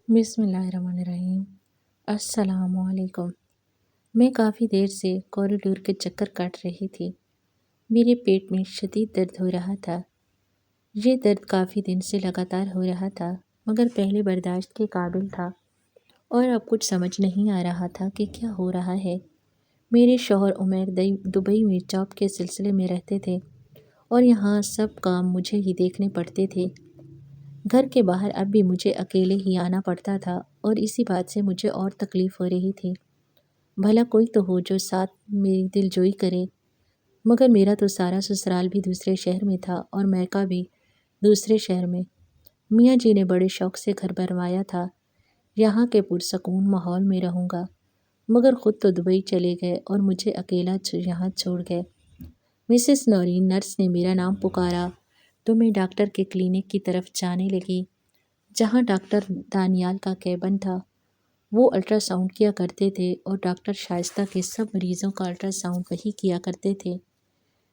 بسم اللہ الرحمن الرحیم۔ السلام علیکم۔ میں کافی دیر سے کوریڈور کے چکر کاٹ رہی تھی۔ میرے پیٹ میں شدید درد ہو رہا تھا۔ یہ درد کافی دن سے لگاتار ہو رہا تھا، مگر پہلے برداشت کے قابل تھا اور اب کچھ سمجھ نہیں آ رہا تھا کہ کیا ہو رہا ہے۔ میرے شوہر عمیر دبئی میں جاب کے سلسلے میں رہتے تھے اور یہاں سب کام مجھے ہی دیکھنے پڑتے تھے۔ گھر کے باہر اب بھی مجھے اکیلے ہی آنا پڑتا تھا اور اسی بات سے مجھے اور تکلیف ہو رہی تھی۔ بھلا کوئی تو ہو جو ساتھ میری دل جوئی کرے، مگر میرا تو سارا سسرال بھی دوسرے شہر میں تھا اور میکا بھی دوسرے شہر میں۔ میاں جی نے بڑے شوق سے گھر بنوایا تھا، یہاں کے پرسکون ماحول میں رہوں گا، مگر خود تو دبئی چلے گئے اور مجھے اکیلا یہاں چھوڑ گئے۔ مسز نورین نرس نے میرا نام پکارا تو میں ڈاکٹر کے کلینک کی طرف جانے لگی، جہاں ڈاکٹر دانیال کا کیبن تھا۔ وہ الٹرا ساؤنڈ کیا کرتے تھے اور ڈاکٹر شائستہ کے سب مریضوں کا الٹرا ساؤنڈ وہی کیا کرتے تھے۔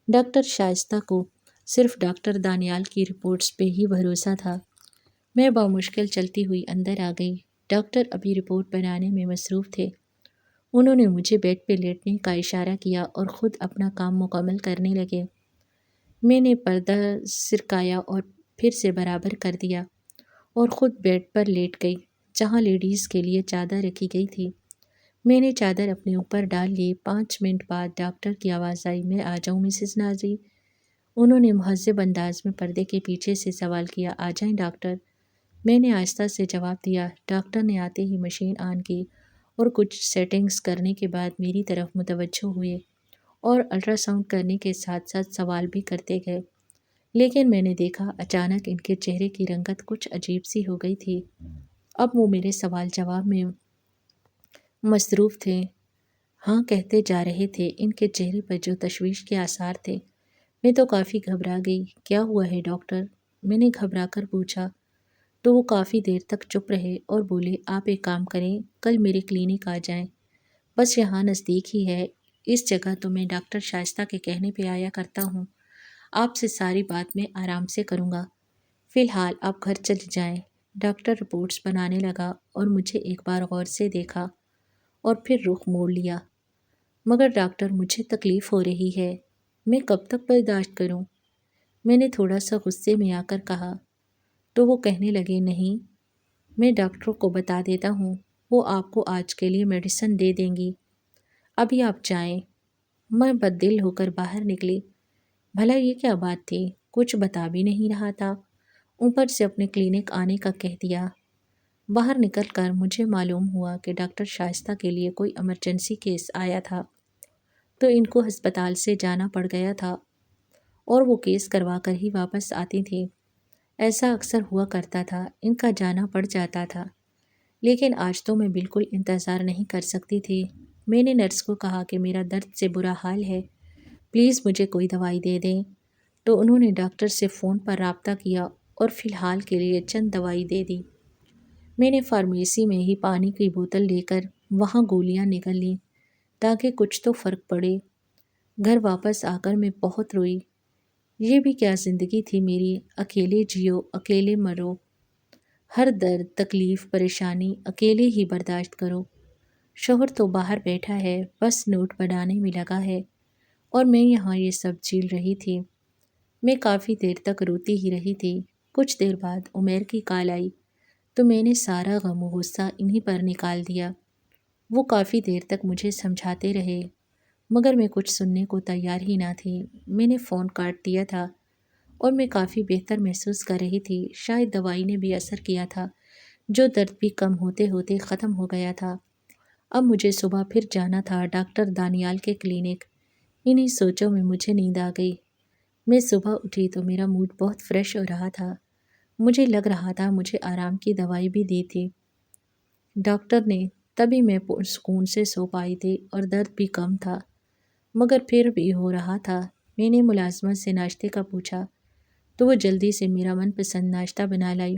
ڈاکٹر شائستہ کو صرف ڈاکٹر دانیال کی رپورٹس پہ ہی بھروسہ تھا۔ میں بامشکل چلتی ہوئی اندر آ گئی۔ ڈاکٹر ابھی رپورٹ بنانے میں مصروف تھے۔ انہوں نے مجھے بیڈ پہ لیٹنے کا اشارہ کیا اور خود اپنا کام مکمل کرنے لگے۔ میں نے پردہ سرکایا اور پھر سے برابر کر دیا اور خود بیڈ پر لیٹ گئی، جہاں لیڈیز کے لیے چادر رکھی گئی تھی۔ میں نے چادر اپنے اوپر ڈال لی۔ 5 منٹ بعد ڈاکٹر کی آواز آئی، میں آ جاؤں مسز نازی؟ انہوں نے مہذب انداز میں پردے کے پیچھے سے سوال کیا۔ آ جائیں ڈاکٹر، میں نے آہستہ سے جواب دیا۔ ڈاکٹر نے آتے ہی مشین آن کی اور کچھ سیٹنگز کرنے کے بعد میری طرف متوجہ ہوئے اور الٹرا ساؤنڈ کرنے کے ساتھ ساتھ سوال بھی کرتے گئے، لیکن میں نے دیکھا اچانک ان کے چہرے کی رنگت کچھ عجیب سی ہو گئی تھی۔ اب وہ میرے سوال جواب میں مصروف تھے، ہاں کہتے جا رہے تھے۔ ان کے چہرے پر جو تشویش کے آثار تھے، میں تو کافی گھبرا گئی۔ کیا ہوا ہے ڈاکٹر؟ میں نے گھبرا کر پوچھا تو وہ کافی دیر تک چپ رہے اور بولے، آپ ایک کام کریں، کل میرے کلینک آ جائیں، بس یہاں نزدیک ہی ہے۔ اس جگہ تو میں ڈاکٹر شائستہ کے کہنے پہ آیا کرتا ہوں۔ آپ سے ساری بات میں آرام سے کروں گا۔ فی الحال آپ گھر چلے جائیں۔ ڈاکٹر رپورٹس بنانے لگا اور مجھے ایک بار غور سے دیکھا اور پھر رخ موڑ لیا۔ مگر ڈاکٹر، مجھے تکلیف ہو رہی ہے، میں کب تک برداشت کروں؟ میں نے تھوڑا سا غصے میں آ کر کہا۔ تو وہ کہنے لگے، نہیں، میں ڈاکٹروں کو بتا دیتا ہوں، وہ آپ کو آج کے لیے میڈیسن دے دیں گی، ابھی آپ جائیں۔ میں بد دل ہو کر باہر نکلی۔ بھلا یہ کیا بات تھی؟ کچھ بتا بھی نہیں رہا تھا، اوپر سے اپنے کلینک آنے کا کہہ دیا۔ باہر نکل کر مجھے معلوم ہوا کہ ڈاکٹر شائستہ کے لیے کوئی ایمرجنسی کیس آیا تھا، تو ان کو ہسپتال سے جانا پڑ گیا تھا اور وہ کیس کروا کر ہی واپس آتی تھی۔ ایسا اکثر ہوا کرتا تھا، ان کا جانا پڑ جاتا تھا، لیکن آج تو میں بالکل انتظار نہیں کر سکتی تھی۔ میں نے نرس کو کہا کہ میرا درد سے برا حال ہے، پلیز مجھے کوئی دوائی دے دیں، تو انہوں نے ڈاکٹر سے فون پر رابطہ کیا اور فی الحال کے لیے چند دوائی دے دی۔ میں نے فارمیسی میں ہی پانی کی بوتل لے کر وہاں گولیاں نکل لیں تاکہ کچھ تو فرق پڑے۔ گھر واپس آ کر میں بہت روئی۔ یہ بھی کیا زندگی تھی میری، اکیلے جیو اکیلے مرو، ہر درد تکلیف پریشانی اکیلے ہی برداشت کرو۔ شوہر تو باہر بیٹھا ہے، بس نوٹ بنانے میں لگا ہے، اور میں یہاں یہ سب جھیل رہی تھی۔ میں کافی دیر تک روتی ہی رہی تھی۔ کچھ دیر بعد عمیر کی کال آئی تو میں نے سارا غم و غصہ انہی پر نکال دیا۔ وہ کافی دیر تک مجھے سمجھاتے رہے، مگر میں کچھ سننے کو تیار ہی نہ تھی۔ میں نے فون کاٹ دیا تھا اور میں کافی بہتر محسوس کر رہی تھی۔ شاید دوائی نے بھی اثر کیا تھا، جو درد بھی کم ہوتے ہوتے ختم ہو گیا تھا۔ اب مجھے صبح پھر جانا تھا ڈاکٹر دانیال کے کلینک۔ انہی سوچوں میں مجھے نیند آ گئی۔ میں صبح اٹھی تو میرا موڈ بہت فریش ہو رہا تھا۔ مجھے لگ رہا تھا مجھے آرام کی دوائی بھی دی تھی ڈاکٹر نے، تبھی میں پرسکون سے سو پائی تھی اور درد بھی کم تھا، مگر پھر بھی ہو رہا تھا۔ میں نے ملازمت سے ناشتے کا پوچھا تو وہ جلدی سے میرا من پسند ناشتہ بنا لائی۔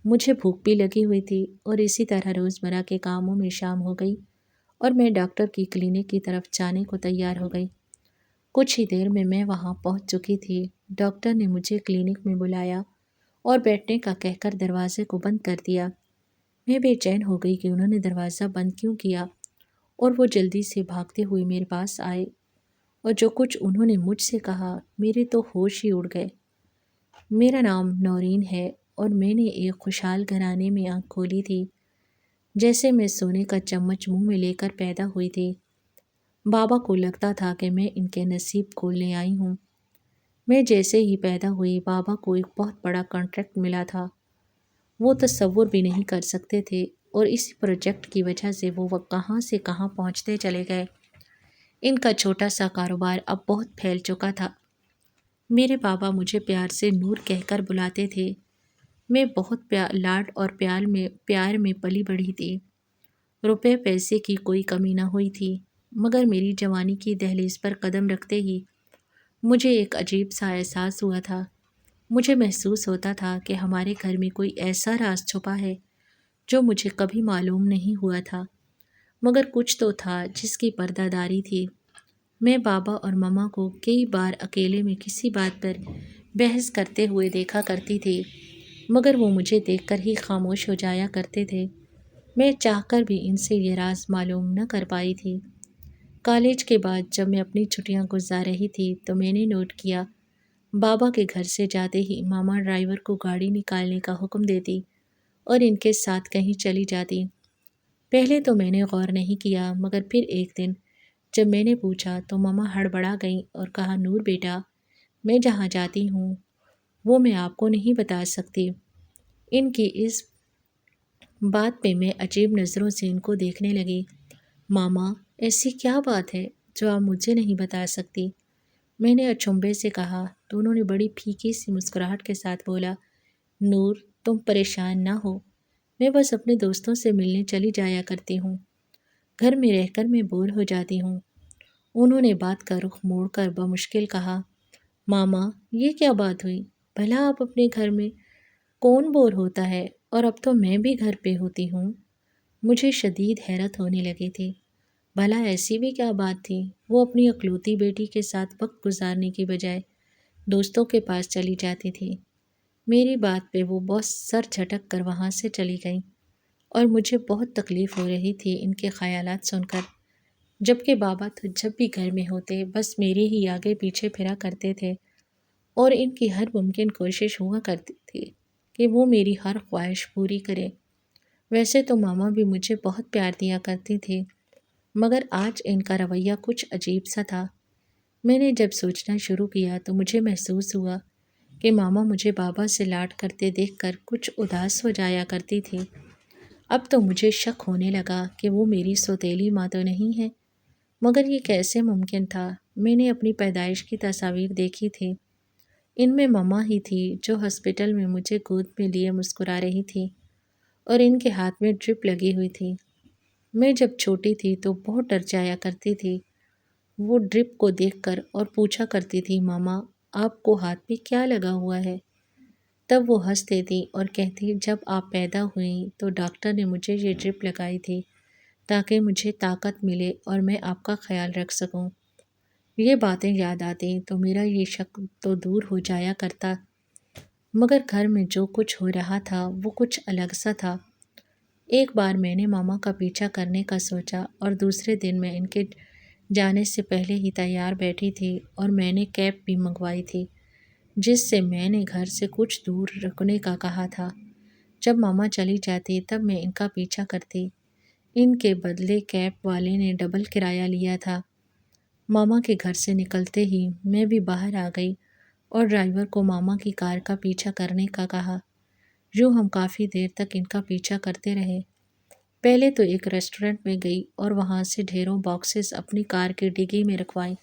مجھے بھوک بھی لگی ہوئی تھی اور اسی طرح روزمرہ کے کاموں میں شام ہو گئی اور میں ڈاکٹر کی کلینک کی طرف جانے کو تیار ہو گئی۔ کچھ ہی دیر میں وہاں پہنچ چکی تھی۔ ڈاکٹر نے مجھے کلینک میں بلایا اور بیٹھنے کا کہہ کر دروازے کو بند کر دیا۔ میں بے چین ہو گئی کہ انہوں نے دروازہ بند کیوں کیا، اور وہ جلدی سے بھاگتے ہوئے میرے پاس آئے، اور جو کچھ انہوں نے مجھ سے کہا میرے تو ہوش ہی اڑ گئے۔ میرا نام نورین ہے، اور میں نے ایک خوشحال گھرانے میں آنکھ کھولی تھی، جیسے میں سونے کا چمچ منہ میں لے کر پیدا ہوئی تھی۔ بابا کو لگتا تھا کہ میں ان کے نصیب کھولنے آئی ہوں۔ میں جیسے ہی پیدا ہوئی بابا کو ایک بہت بڑا کانٹریکٹ ملا تھا۔ وہ تصور بھی نہیں کر سکتے تھے، اور اسی پروجیکٹ کی وجہ سے وہ کہاں سے کہاں پہنچتے چلے گئے۔ ان کا چھوٹا سا کاروبار اب بہت پھیل چکا تھا۔ میرے بابا مجھے پیار سے نور کہہ کر بلاتے تھے۔ میں بہت لاڈ اور پیار میں پلی بڑھی تھی۔ روپے پیسے کی کوئی کمی نہ ہوئی تھی، مگر میری جوانی کی دہلیز پر قدم رکھتے ہی مجھے ایک عجیب سا احساس ہوا تھا۔ مجھے محسوس ہوتا تھا کہ ہمارے گھر میں کوئی ایسا راز چھپا ہے جو مجھے کبھی معلوم نہیں ہوا تھا، مگر کچھ تو تھا جس کی پردہ داری تھی۔ میں بابا اور ماما کو کئی بار اکیلے میں کسی بات پر بحث کرتے ہوئے دیکھا کرتی تھی، مگر وہ مجھے دیکھ کر ہی خاموش ہو جایا کرتے تھے۔ میں چاہ کر بھی ان سے یہ راز معلوم نہ کر پائی تھی۔ کالج کے بعد جب میں اپنی چھٹیاں گزار رہی تھی تو میں نے نوٹ کیا، بابا کے گھر سے جاتے ہی ماما ڈرائیور کو گاڑی نکالنے کا حکم دیتی اور ان کے ساتھ کہیں چلی جاتی۔ پہلے تو میں نے غور نہیں کیا، مگر پھر ایک دن جب میں نے پوچھا تو ماما ہڑبڑا گئیں اور کہا، نور بیٹا، میں جہاں جاتی ہوں وہ میں آپ کو نہیں بتا سکتی۔ ان کی اس بات پہ میں عجیب نظروں سے ان کو دیکھنے لگی۔ ماما، ایسی کیا بات ہے جو آپ مجھے نہیں بتا سکتی؟ میں نے اچنبھے سے کہا تو انہوں نے بڑی پھیکی سی مسکراہٹ کے ساتھ بولا، نور، تم پریشان نہ ہو، میں بس اپنے دوستوں سے ملنے چلی جایا کرتی ہوں، گھر میں رہ کر میں بور ہو جاتی ہوں۔ انہوں نے بات کا رخ موڑ کر بمشکل کہا، ماما، یہ کیا بات ہوئی؟ بھلا آپ اپنے گھر میں کون بور ہوتا ہے، اور اب تو میں بھی گھر پہ ہوتی ہوں۔ مجھے شدید حیرت ہونے لگی تھی۔ بھلا ایسی بھی کیا بات تھی؟ وہ اپنی اکلوتی بیٹی کے ساتھ وقت گزارنے کی بجائے دوستوں کے پاس چلی جاتی تھی۔ میری بات پہ وہ بہت سر جھٹک کر وہاں سے چلی گئیں، اور مجھے بہت تکلیف ہو رہی تھی ان کے خیالات سن کر، جبکہ بابا تو جب بھی گھر میں ہوتے بس میرے ہی آگے پیچھے پھرا کرتے تھے، اور ان کی ہر ممکن کوشش ہوا کرتی تھی کہ وہ میری ہر خواہش پوری کرے۔ ویسے تو ماما بھی مجھے بہت پیار دیا کرتی تھی، مگر آج ان کا رویہ کچھ عجیب سا تھا۔ میں نے جب سوچنا شروع کیا تو مجھے محسوس ہوا کہ ماما مجھے بابا سے لاڈ کرتے دیکھ کر کچھ اداس ہو جایا کرتی تھی۔ اب تو مجھے شک ہونے لگا کہ وہ میری سوتیلی ماں تو نہیں ہے، مگر یہ کیسے ممکن تھا؟ میں نے اپنی پیدائش کی تصاویر دیکھی تھی، ان میں ماما ہی تھی جو ہسپتال میں مجھے گود میں لیے مسکرا رہی تھی، اور ان کے ہاتھ میں ڈرپ لگی ہوئی تھی۔ میں جب چھوٹی تھی تو بہت ڈر جایا کرتی تھی وہ ڈرپ کو دیکھ کر، اور پوچھا کرتی تھی، ماما، آپ کو ہاتھ میں کیا لگا ہوا ہے؟ تب وہ ہنس دیتی اور کہتی، جب آپ پیدا ہوئیں تو ڈاکٹر نے مجھے یہ ڈرپ لگائی تھی تاکہ مجھے طاقت ملے اور میں آپ کا خیال رکھ سکوں۔ یہ باتیں یاد آتی تو میرا یہ شک تو دور ہو جایا کرتا، مگر گھر میں جو کچھ ہو رہا تھا وہ کچھ الگ سا تھا۔ ایک بار میں نے ماما کا پیچھا کرنے کا سوچا، اور دوسرے دن میں ان کے جانے سے پہلے ہی تیار بیٹھی تھی، اور میں نے کیب بھی منگوائی تھی جس سے میں نے گھر سے کچھ دور رکنے کا کہا تھا۔ جب ماما چلی جاتی تب میں ان کا پیچھا کرتی۔ ان کے بدلے کیب والے نے ڈبل کرایہ لیا تھا۔ ماما کے گھر سے نکلتے ہی میں بھی باہر آ گئی اور ڈرائیور کو ماما کی کار کا پیچھا کرنے کا کہا۔ یوں ہم کافی دیر تک ان کا پیچھا کرتے رہے۔ پہلے تو ایک ریسٹورنٹ میں گئی اور وہاں سے ڈھیروں باکسز اپنی کار کی ڈگی میں رکھوائے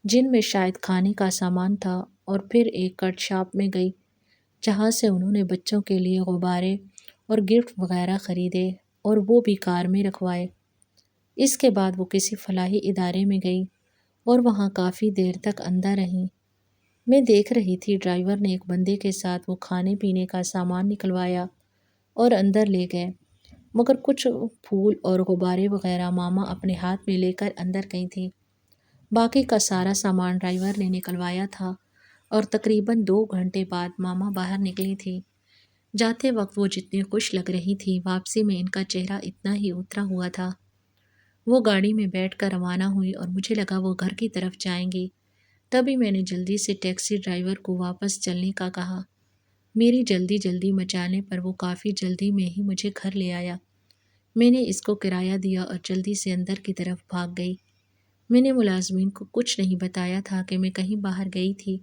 جن میں شاید کھانے کا سامان تھا، اور پھر ایک کٹ شاپ میں گئی جہاں سے انہوں نے بچوں کے لیے غبارے اور گفٹ وغیرہ خریدے اور وہ بھی کار میں رکھوائے۔ اس کے بعد وہ کسی فلاحی ادارے میں گئی اور وہاں کافی دیر تک اندر رہیں۔ میں دیکھ رہی تھی ڈرائیور نے ایک بندے کے ساتھ وہ کھانے پینے کا سامان نکلوایا اور اندر لے گئے، مگر کچھ پھول اور غبارے وغیرہ ماما اپنے ہاتھ میں لے کر اندر گئی تھی۔ باقی کا سارا سامان ڈرائیور نے نکلوایا تھا، اور تقریباً 2 گھنٹے بعد ماما باہر نکلی تھی۔ جاتے وقت وہ جتنی خوش لگ رہی تھی، واپسی میں ان کا چہرہ اتنا ہی اترا ہوا تھا۔ وہ گاڑی میں بیٹھ کر روانہ ہوئی اور مجھے لگا وہ گھر کی طرف جائیں گی۔ تبھی میں نے جلدی سے ٹیکسی ڈرائیور کو واپس چلنے کا کہا۔ میری جلدی جلدی مچانے پر وہ کافی جلدی میں ہی مجھے گھر لے آیا۔ میں نے اس کو کرایہ دیا اور جلدی سے اندر کی طرف بھاگ گئی۔ میں نے ملازمین کو کچھ نہیں بتایا تھا کہ میں کہیں باہر گئی تھی،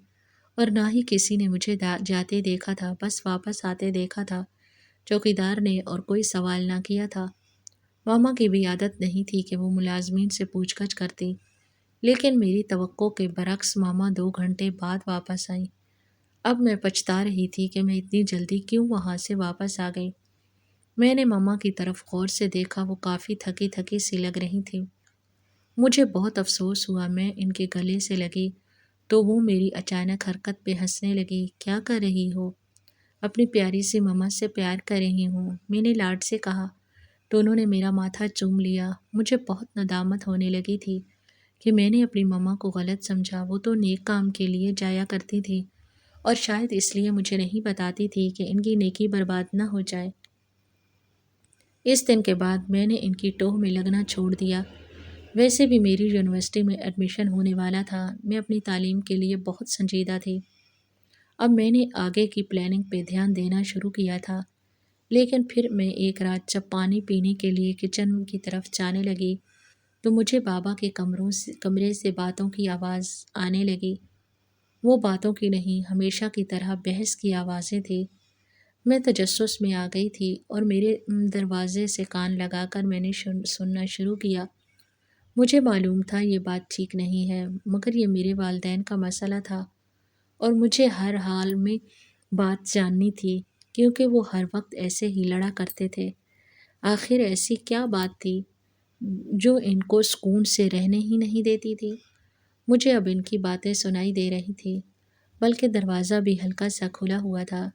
اور نہ ہی کسی نے مجھے جاتے دیکھا تھا، بس واپس آتے دیکھا تھا چوکیدار نے، اور کوئی سوال نہ کیا تھا۔ ماما کی بھی عادت نہیں تھی کہ وہ ملازمین سے پوچھ گچھ کرتی، لیکن میری توقع کے برعکس ماما 2 گھنٹے بعد واپس آئیں۔ اب میں پچھتا رہی تھی کہ میں اتنی جلدی کیوں وہاں سے واپس آ گئی۔ میں نے ماما کی طرف غور سے دیکھا، وہ کافی تھکی تھکی سی لگ رہی تھی۔ مجھے بہت افسوس ہوا۔ میں ان کے گلے سے لگی تو وہ میری اچانک حرکت پہ ہنسنے لگی۔ کیا کر رہی ہو؟ اپنی پیاری سی ماما سے پیار کر رہی ہوں، میں نے لاڈ سے کہا تو انہوں نے میرا ماتھا چوم لیا۔ مجھے بہت ندامت ہونے لگی تھی کہ میں نے اپنی ماما کو غلط سمجھا۔ وہ تو نیک کام کے لیے جایا کرتی تھی، اور شاید اس لیے مجھے نہیں بتاتی تھی کہ ان کی نیکی برباد نہ ہو جائے۔ اس دن کے بعد میں نے ان کی ٹوہ میں لگنا چھوڑ دیا۔ ویسے بھی میری یونیورسٹی میں ایڈمیشن ہونے والا تھا۔ میں اپنی تعلیم کے لیے بہت سنجیدہ تھی۔ اب میں نے آگے کی پلاننگ پہ دھیان دینا شروع کیا تھا، لیکن پھر میں ایک رات جب پانی پینے کے لیے کچن کی طرف جانے لگی تو مجھے بابا کے کمرے سے باتوں کی آواز آنے لگی۔ وہ باتوں کی نہیں، ہمیشہ کی طرح بحث کی آوازیں تھیں۔ میں تجسس میں آ گئی تھی اور میرے دروازے سے کان لگا کر میں نے سننا شروع کیا۔ مجھے معلوم تھا یہ بات ٹھیک نہیں ہے، مگر یہ میرے والدین کا مسئلہ تھا اور مجھے ہر حال میں بات جاننی تھی، کیونکہ وہ ہر وقت ایسے ہی لڑا کرتے تھے۔ آخر ایسی کیا بات تھی جو ان کو سکون سے رہنے ہی نہیں دیتی تھی؟ مجھے اب ان کی باتیں سنائی دے رہی تھی، بلکہ دروازہ بھی ہلکا سا کھلا ہوا تھا۔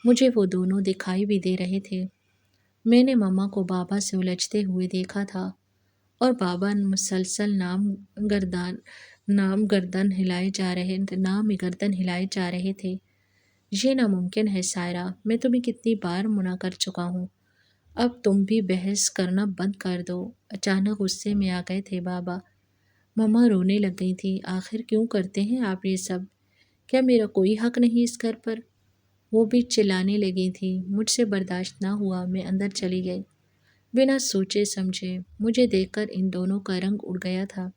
مجھے وہ دونوں دکھائی بھی دے رہے تھے۔ میں نے ماما کو بابا سے الجھتے ہوئے دیکھا تھا، اور بابا مسلسل نام گردن ہلائے جا رہے تھے۔ یہ ناممکن ہے سائرہ، میں تمہیں کتنی بار منع کر چکا ہوں، اب تم بھی بحث کرنا بند کر دو۔ اچانک غصے میں آ گئے تھے بابا۔ ماما رونے لگ گئی تھی۔ آخر کیوں کرتے ہیں آپ یہ سب؟ کیا میرا کوئی حق نہیں اس گھر پر؟ وہ بھی چلانے لگی تھی۔ مجھ سے برداشت نہ ہوا، میں اندر چلی گئی بنا سوچے سمجھے۔ مجھے دیکھ کر ان دونوں کا رنگ اڑ گیا تھا۔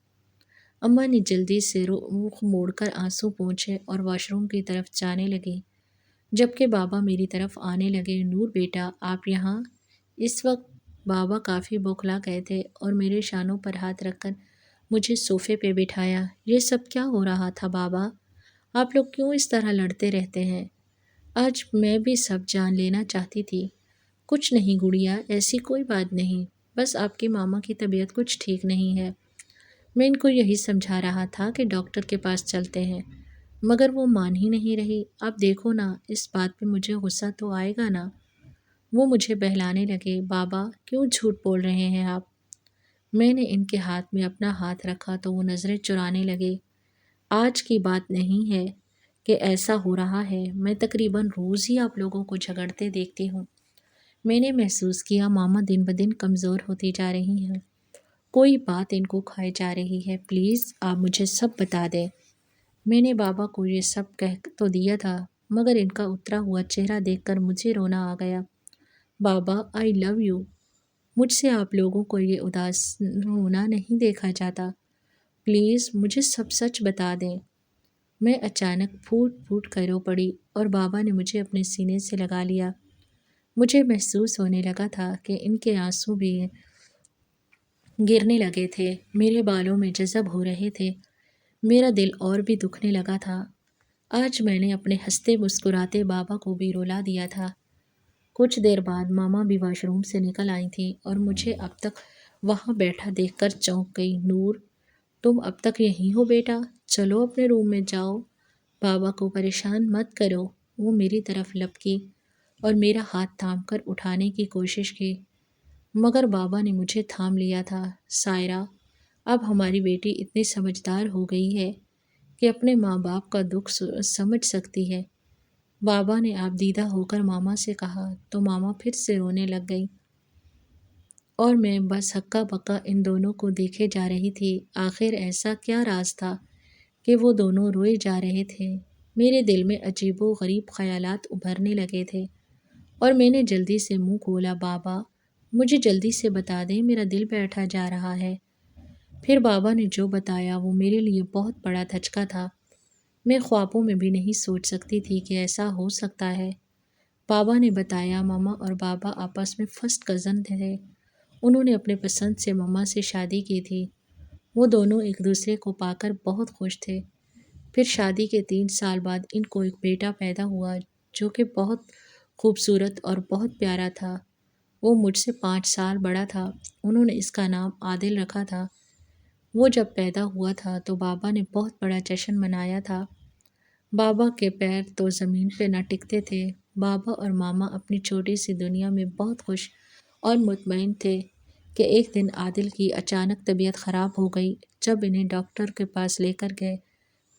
اماں نے جلدی سے رخ موڑ کر آنسو پونچھے اور واش روم کی طرف جانے لگی، جبکہ بابا میری طرف آنے لگے۔ نور بیٹا، آپ یہاں؟ اس وقت بابا کافی بوکھلا گئے تھے اور میرے شانوں پر ہاتھ رکھ کر مجھے صوفے پہ بٹھایا۔ یہ سب کیا ہو رہا تھا بابا؟ آپ لوگ کیوں اس طرح لڑتے رہتے ہیں؟ آج میں بھی سب جان لینا چاہتی تھی۔ کچھ نہیں گڑیا، ایسی کوئی بات نہیں، بس آپ کی ماما کی طبیعت کچھ ٹھیک نہیں ہے۔ میں ان کو یہی سمجھا رہا تھا کہ ڈاکٹر کے پاس چلتے ہیں، مگر وہ مان ہی نہیں رہی۔ اب دیکھو نا، اس بات پہ مجھے غصہ تو آئے گا نا۔ وہ مجھے بہلانے لگے۔ بابا، کیوں جھوٹ بول رہے ہیں آپ؟ میں نے ان کے ہاتھ میں اپنا ہاتھ رکھا تو وہ نظریں چرانے لگے۔ آج کی بات نہیں ہے کہ ایسا ہو رہا ہے، میں تقریباً روز ہی آپ لوگوں کو جھگڑتے دیکھتی ہوں۔ میں نے محسوس کیا ماما دن بدن کمزور ہوتی جا رہی ہیں، کوئی بات ان کو کھائے جا رہی ہے۔ پلیز آپ مجھے سب بتا دیں۔ میں نے بابا کو یہ سب کہہ تو دیا تھا، مگر ان کا اترا ہوا چہرہ دیکھ کر مجھے رونا آ گیا۔ بابا، آئی لو یو۔ مجھ سے آپ لوگوں کو یہ اداس ہونا نہیں دیکھا جاتا۔ پلیز مجھے سب سچ بتا دیں۔ میں اچانک پھوٹ پھوٹ کر رو پڑی اور بابا نے مجھے اپنے سینے سے لگا لیا۔ مجھے محسوس ہونے لگا تھا کہ ان کے آنسو بھی گرنے لگے تھے، میرے بالوں میں جذب ہو رہے تھے۔ میرا دل اور بھی دکھنے لگا تھا۔ آج میں نے اپنے ہنستے مسکراتے بابا کو بھی رلا دیا تھا۔ کچھ دیر بعد ماما بھی واش روم سے نکل آئی تھیں اور مجھے اب تک وہاں بیٹھا دیکھ کر چونک گئی۔ نور، تم اب تک یہیں ہو بیٹا؟ چلو اپنے روم میں جاؤ، بابا کو پریشان مت کرو۔ وہ میری طرف لپکی اور میرا ہاتھ تھام کر اٹھانے کی کوشش کی، مگر بابا نے مجھے تھام لیا تھا۔ سائرہ، اب ہماری بیٹی اتنی سمجھدار ہو گئی ہے کہ اپنے ماں باپ کا دکھ سمجھ سکتی ہے۔ بابا نے آپ دیدہ ہو کر ماما سے کہا تو ماما پھر سے رونے لگ گئی اور میں بس ہکا بکا ان دونوں کو دیکھے جا رہی تھی۔ آخر ایسا کیا راز تھا کہ وہ دونوں روئے جا رہے تھے؟ میرے دل میں عجیب و غریب خیالات ابھرنے لگے تھے اور میں نے جلدی سے منہ کھولا، بابا مجھے جلدی سے بتا دیں، میرا دل بیٹھا جا رہا ہے۔ پھر بابا نے جو بتایا وہ میرے لیے بہت بڑا دھچکا تھا۔ میں خوابوں میں بھی نہیں سوچ سکتی تھی کہ ایسا ہو سکتا ہے۔ بابا نے بتایا ماما اور بابا آپس میں فرسٹ کزن تھے۔ انہوں نے اپنے پسند سے ماما سے شادی کی تھی۔ وہ دونوں ایک دوسرے کو پا کر بہت خوش تھے۔ پھر شادی کے 3 سال بعد ان کو ایک بیٹا پیدا ہوا جو کہ بہت خوبصورت اور بہت پیارا تھا۔ وہ مجھ سے 5 سال بڑا تھا۔ انہوں نے اس کا نام عادل رکھا تھا۔ وہ جب پیدا ہوا تھا تو بابا نے بہت بڑا جشن منایا تھا۔ بابا کے پیر تو زمین پہ نہ ٹکتے تھے۔ بابا اور ماما اپنی چھوٹی سی دنیا میں بہت خوش اور مطمئن تھے کہ ایک دن عادل کی اچانک طبیعت خراب ہو گئی۔ جب انہیں ڈاکٹر کے پاس لے کر گئے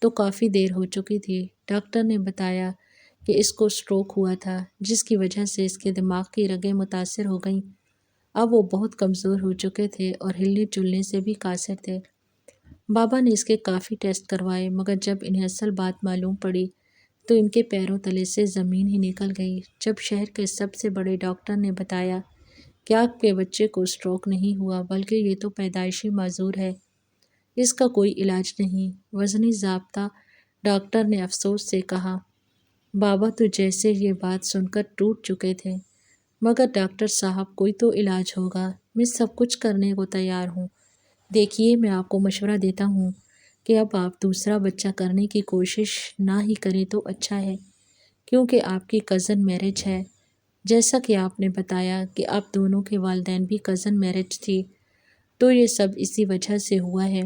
تو کافی دیر ہو چکی تھی۔ ڈاکٹر نے بتایا کہ اس کو اسٹروک ہوا تھا، جس کی وجہ سے اس کے دماغ کی رگیں متاثر ہو گئیں۔ اب وہ بہت کمزور ہو چکے تھے اور ہلنے چلنے سے بھی قاصر تھے۔ بابا نے اس کے کافی ٹیسٹ کروائے، مگر جب انہیں اصل بات معلوم پڑی تو ان کے پیروں تلے سے زمین ہی نکل گئی۔ جب شہر کے سب سے بڑے ڈاکٹر نے بتایا کہ آپ کے بچے کو اسٹروک نہیں ہوا بلکہ یہ تو پیدائشی معذور ہے، اس کا کوئی علاج نہیں، وزنی ضابطہ ڈاکٹر نے افسوس سے کہا۔ بابا تو جیسے یہ بات سن کر ٹوٹ چکے تھے۔ مگر ڈاکٹر صاحب کوئی تو علاج ہوگا، میں سب کچھ کرنے کو تیار ہوں۔ دیکھیے میں آپ کو مشورہ دیتا ہوں کہ اب آپ دوسرا بچہ کرنے کی کوشش نہ ہی کریں تو اچھا ہے، کیونکہ آپ کی کزن میرج ہے۔ جیسا کہ آپ نے بتایا کہ آپ دونوں کے والدین بھی کزن میرج تھی، تو یہ سب اسی وجہ سے ہوا ہے۔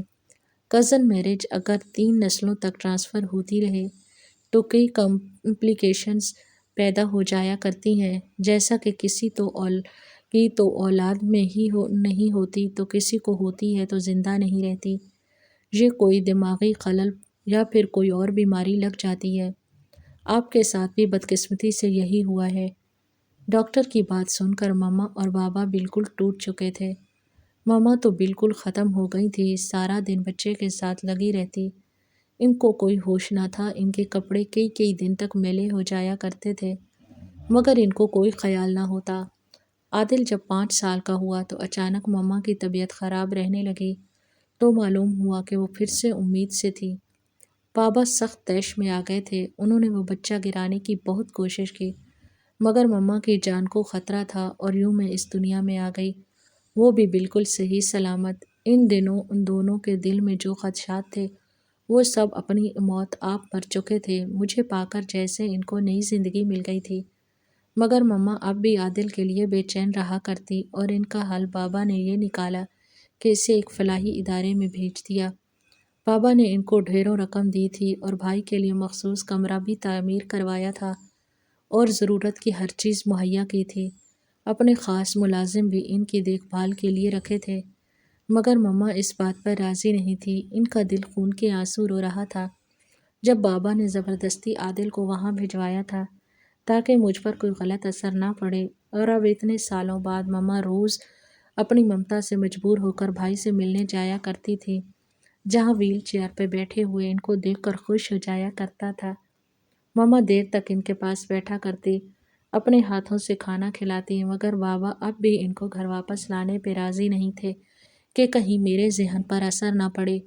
کزن میرج اگر 3 نسلوں تک ٹرانسفر ہوتی رہے تو کئی کمپلیکیشنز پیدا ہو جایا کرتی ہیں، جیسا کہ کسی تو اولاد میں ہی نہیں ہوتی تو کسی کو ہوتی ہے تو زندہ نہیں رہتی۔ یہ کوئی دماغی خلل یا پھر کوئی اور بیماری لگ جاتی ہے۔ آپ کے ساتھ بھی بدقسمتی سے یہی ہوا ہے۔ ڈاکٹر کی بات سن کر ماما اور بابا بالکل ٹوٹ چکے تھے۔ ماما تو بالکل ختم ہو گئی تھی، سارا دن بچے کے ساتھ لگی رہتی۔ ان کو کوئی ہوش نہ تھا، ان کے کپڑے کئی دن تک میلے ہو جایا کرتے تھے، مگر ان کو کوئی خیال نہ ہوتا۔ عادل جب 5 سال کا ہوا تو اچانک ماما کی طبیعت خراب رہنے لگی تو معلوم ہوا کہ وہ پھر سے امید سے تھی۔ بابا سخت طیش میں آ گئے تھے۔ انہوں نے وہ بچہ گرانے کی بہت کوشش کی، مگر ماما کی جان کو خطرہ تھا اور یوں میں اس دنیا میں آ گئی، وہ بھی بالکل صحیح سلامت۔ ان دنوں ان دونوں کے دل میں جو خدشات تھے وہ سب اپنی موت آپ مر چکے تھے۔ مجھے پا کر جیسے ان کو نئی زندگی مل گئی تھی، مگر ماما اب بھی عادل کے لیے بے چین رہا کرتی اور ان کا حل بابا نے یہ نکالا کہ اسے ایک فلاحی ادارے میں بھیج دیا۔ بابا نے ان کو ڈھیروں رقم دی تھی اور بھائی کے لیے مخصوص کمرہ بھی تعمیر کروایا تھا اور ضرورت کی ہر چیز مہیا کی تھی۔ اپنے خاص ملازم بھی ان کی دیکھ بھال کے لیے رکھے تھے، مگر ماما اس بات پر راضی نہیں تھی۔ ان کا دل خون کے آنسو رو رہا تھا جب بابا نے زبردستی عادل کو وہاں بھجوایا تھا تاکہ مجھ پر کوئی غلط اثر نہ پڑے، اور اب اتنے سالوں بعد ماما روز اپنی ممتا سے مجبور ہو کر بھائی سے ملنے جایا کرتی تھی، جہاں ویل چیئر پہ بیٹھے ہوئے ان کو دیکھ کر خوش ہو جایا کرتا تھا۔ ماما دیر تک ان کے پاس بیٹھا کرتی، اپنے ہاتھوں سے کھانا کھلاتی، مگر بابا اب بھی ان کو گھر واپس لانے پہ راضی نہیں تھے کہ کہیں میرے ذہن پر اثر نہ پڑے۔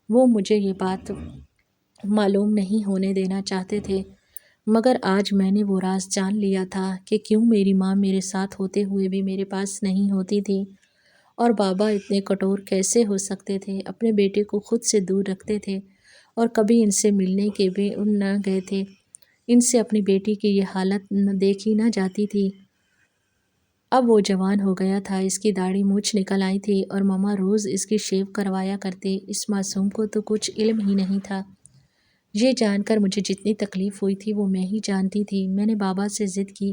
وہ مجھے یہ بات معلوم نہیں ہونے دینا چاہتے تھے، مگر آج میں نے وہ راز جان لیا تھا کہ کیوں میری ماں میرے ساتھ ہوتے ہوئے بھی میرے پاس نہیں ہوتی تھی، اور بابا اتنے کٹور کیسے ہو سکتے تھے، اپنے بیٹے کو خود سے دور رکھتے تھے اور کبھی ان سے ملنے کے بھی نہ گئے تھے۔ ان سے اپنی بیٹی کی یہ حالت دیکھی نہ جاتی تھی۔ اب وہ جوان ہو گیا تھا، اس کی داڑھی مونچھ نکل آئی تھی اور ماما روز اس کی شیو کروایا کرتی۔ اس معصوم کو تو کچھ علم ہی نہیں تھا۔ یہ جان کر مجھے جتنی تکلیف ہوئی تھی وہ میں ہی جانتی تھی۔ میں نے بابا سے ضد کی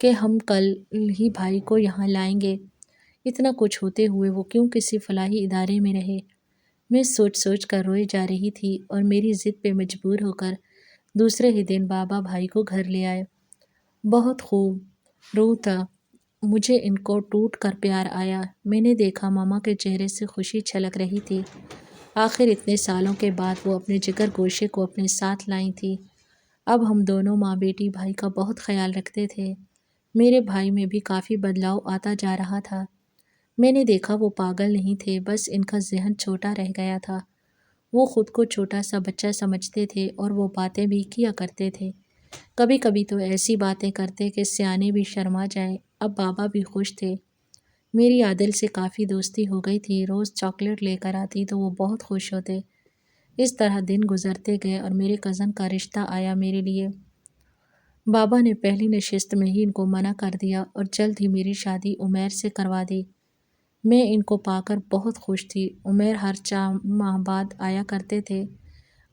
کہ ہم کل ہی بھائی کو یہاں لائیں گے۔ اتنا کچھ ہوتے ہوئے وہ کیوں کسی فلاحی ادارے میں رہے؟ میں سوچ کر روئے جا رہی تھی اور میری ضد پہ مجبور ہو کر دوسرے ہی دن بابا بھائی کو گھر لے آئے۔ بہت خوب روح تھا، مجھے ان کو ٹوٹ کر پیار آیا۔ میں نے دیکھا ماما کے چہرے سے خوشی چھلک رہی تھی۔ آخر اتنے سالوں کے بعد وہ اپنے جگر گوشے کو اپنے ساتھ لائی تھی۔ اب ہم دونوں ماں بیٹی بھائی کا بہت خیال رکھتے تھے۔ میرے بھائی میں بھی کافی بدلاؤ آتا جا رہا تھا۔ میں نے دیکھا وہ پاگل نہیں تھے، بس ان کا ذہن چھوٹا رہ گیا تھا۔ وہ خود کو چھوٹا سا بچہ سمجھتے تھے اور وہ باتیں بھی کیا کرتے تھے۔ کبھی کبھی تو ایسی باتیں کرتے کہ سیانے بھی شرما جائیں۔ اب بابا بھی خوش تھے۔ میری عادل سے کافی دوستی ہو گئی تھی، روز چاکلیٹ لے کر آتی تو وہ بہت خوش ہوتے۔ اس طرح دن گزرتے گئے اور میرے کزن کا رشتہ آیا میرے لیے۔ بابا نے پہلی نشست میں ہی ان کو منع کر دیا اور جلد ہی میری شادی عمیر سے کروا دی۔ میں ان کو پا کر بہت خوش تھی۔ عمیر ہر 4 ماہ بعد آیا کرتے تھے۔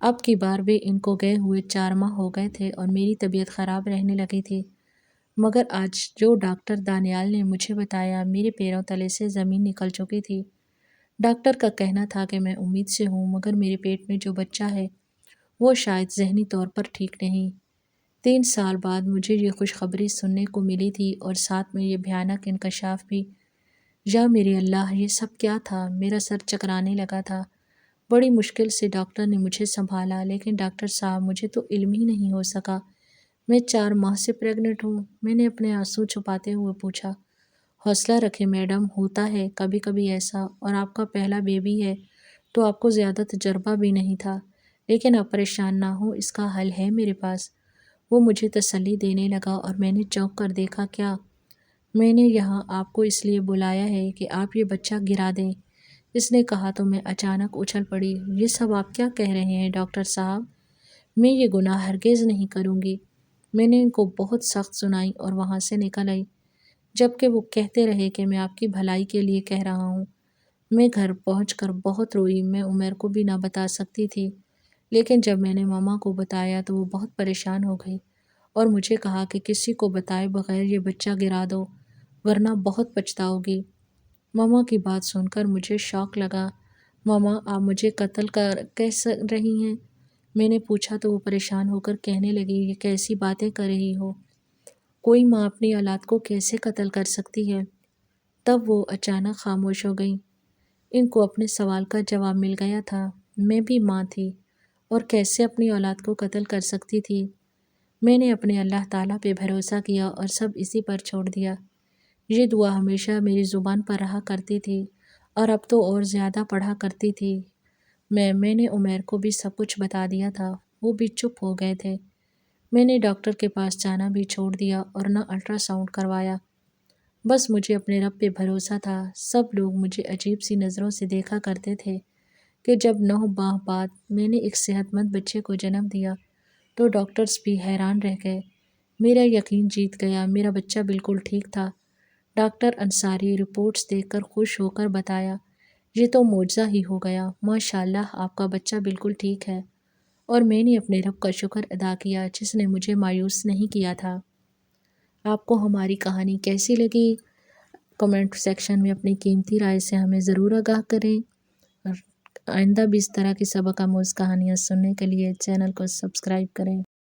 اب کی بار بھی ان کو گئے ہوئے 4 ماہ ہو گئے تھے اور میری طبیعت خراب رہنے لگی تھی۔ مگر آج جو ڈاکٹر دانیال نے مجھے بتایا، میرے پیروں تلے سے زمین نکل چکی تھی۔ ڈاکٹر کا کہنا تھا کہ میں امید سے ہوں، مگر میرے پیٹ میں جو بچہ ہے وہ شاید ذہنی طور پر ٹھیک نہیں۔ 3 سال بعد مجھے یہ خوشخبری سننے کو ملی تھی اور ساتھ میں یہ بھیانک انکشاف بھی۔ یا میرے اللہ، یہ سب کیا تھا؟ میرا سر چکرانے لگا تھا۔ بڑی مشکل سے ڈاکٹر نے مجھے سنبھالا، لیکن ڈاکٹر صاحب مجھے تو علم ہی نہیں ہو سکا میں 4 ماہ سے پریگننٹ ہوں۔ میں نے اپنے آنسو چھپاتے ہوئے پوچھا۔ حوصلہ رکھیں میڈم، ہوتا ہے کبھی کبھی ایسا، اور آپ کا پہلا بیبی ہے تو آپ کو زیادہ تجربہ بھی نہیں تھا، لیکن آپ پریشان نہ ہوں، اس کا حل ہے میرے پاس۔ وہ مجھے تسلی دینے لگا اور میں نے چونک کر دیکھا۔ کیا؟ میں نے یہاں آپ کو اس لیے بلایا ہے کہ آپ یہ بچہ گرا دیں، اس نے کہا تو میں اچانک اچھل پڑی۔ یہ سب آپ کیا کہہ رہے ہیں ڈاکٹر صاحب؟ میں یہ گناہ ہرگز نہیں کروں گی۔ میں نے ان کو بہت سخت سنائی اور وہاں سے نکل آئی، جبکہ وہ کہتے رہے کہ میں آپ کی بھلائی کے لیے کہہ رہا ہوں۔ میں گھر پہنچ کر بہت روئی۔ میں عمیر کو بھی نہ بتا سکتی تھی، لیکن جب میں نے ماما کو بتایا تو وہ بہت پریشان ہو گئی اور مجھے کہا کہ کسی کو بتائے بغیر یہ بچہ گرا دو، ورنہ بہت پچھتاؤ گی۔ ماما کی بات سن کر مجھے شوق لگا۔ ماما، آپ مجھے قتل کہہ رہی ہیں؟ میں نے پوچھا تو وہ پریشان ہو کر کہنے لگی، یہ کیسی باتیں کر رہی ہو؟ کوئی ماں اپنی اولاد کو کیسے قتل کر سکتی ہے؟ تب وہ اچانک خاموش ہو گئی۔ ان کو اپنے سوال کا جواب مل گیا تھا۔ میں بھی ماں تھی اور کیسے اپنی اولاد کو قتل کر سکتی تھی؟ میں نے اپنے اللہ تعالیٰ پہ بھروسہ کیا اور سب اسی پر چھوڑ دیا۔ یہ دعا ہمیشہ میری زبان پر رہا کرتی تھی اور اب تو اور زیادہ پڑھا کرتی تھی۔ میں نے عمیر کو بھی سب کچھ بتا دیا تھا، وہ بھی چپ ہو گئے تھے۔ میں نے ڈاکٹر کے پاس جانا بھی چھوڑ دیا اور نہ الٹرا ساؤنڈ کروایا۔ بس مجھے اپنے رب پہ بھروسہ تھا۔ سب لوگ مجھے عجیب سی نظروں سے دیکھا کرتے تھے کہ جب 9 ماہ بعد میں نے ایک صحت مند بچے کو جنم دیا تو ڈاکٹرز بھی حیران رہ گئے۔ میرا یقین جیت گیا، میرا بچہ بالکل ٹھیک تھا۔ ڈاکٹر انصاری رپورٹس دیکھ کر خوش ہو کر بتایا، یہ تو معجزہ ہی ہو گیا، ماشاءاللہ آپ کا بچہ بالکل ٹھیک ہے۔ اور میں نے اپنے رب کا شکر ادا کیا جس نے مجھے مایوس نہیں کیا تھا۔ آپ کو ہماری کہانی کیسی لگی؟ کمنٹ سیکشن میں اپنی قیمتی رائے سے ہمیں ضرور آگاہ کریں، اور آئندہ بھی اس طرح کی سبق آموز کہانیاں سننے کے لیے چینل کو سبسکرائب کریں۔